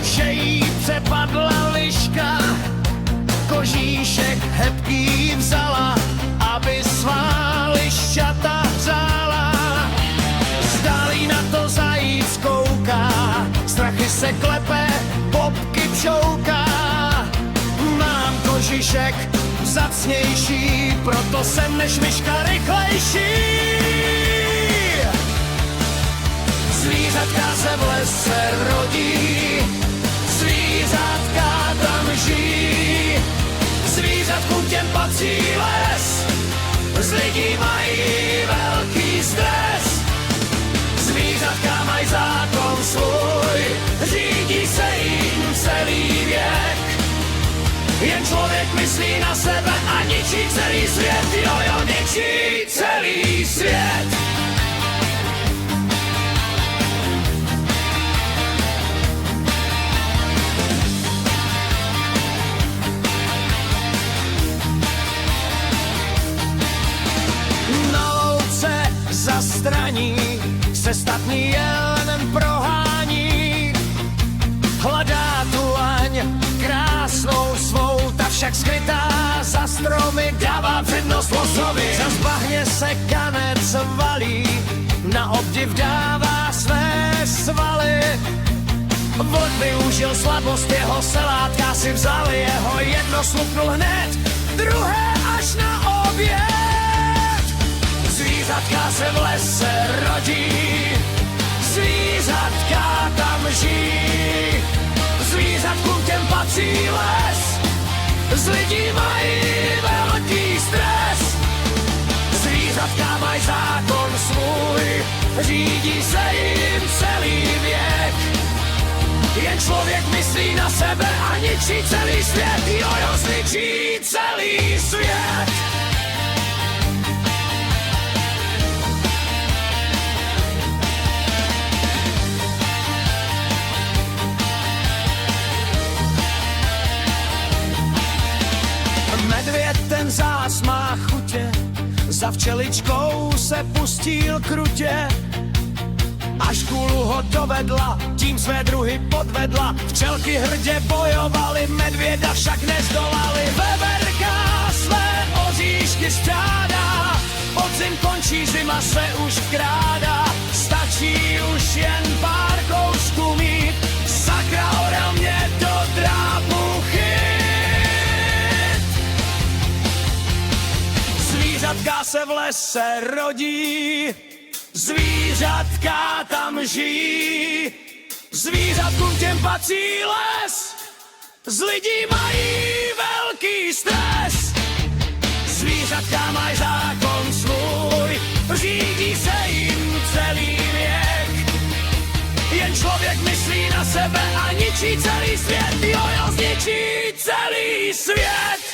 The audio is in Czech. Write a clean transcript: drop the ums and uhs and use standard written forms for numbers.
Že jí přepadla liška, kožíšek hebký vzala, aby svá lišťata hřála. Zdálí na to zajíc kouká, strachy se klepe, bobky pšouká. Mám kožíšek vzácnější, proto jsem než myška rychlejší. Zvířatka se v lese rodí, zvířatka tam žijí. Zvířatkům těm patří les, z lidí mají velký stres. Zvířatka mají zákon svůj, řídí se jim celý věk. Jen člověk myslí na sebe a ničí celý svět, jojo, ničí celý svět. Zastraní se statný jelenem prohání. Hledá tu laň krásnou svou, ta však skrytá za stromy dává přednost losovi. Za zbahně se kanec valí, na obdiv dává své svaly. Vlk využil slabost, jeho selátka si vzali, jeho jedno slupnul hned, druhé až na oběd. Zvířatka se v lese rodí, zvířatka tam žijí. Zvířatkům těm patří les, z lidí mají velký stres. Zvířatka mají zákon svůj, řídí se jim celý věk. Jen člověk myslí na sebe a ničí celý svět, jojo, zničí celý svět. Medvěd ten zás má chutě, za včeličkou se pustil krutě. Až kůlu ho dovedla, tím své druhy podvedla. Včelky hrdě bojovaly, medvěda však nezdolali. Veverka své oříšky střádá, podzim končí, zima se už vkrádá. Stačí už jen pár kousků mít, sakra orel mě do drápu chyt. Zvířatka se v lese rodí, zvířatka tam žijí. Zvířatkům těm patří les, z lidí mají velký stres. Zvířatka mají zákon svůj, řídí se jim celý věk. Jen člověk myslí na sebe a ničí celý svět, jojo, zničí celý svět.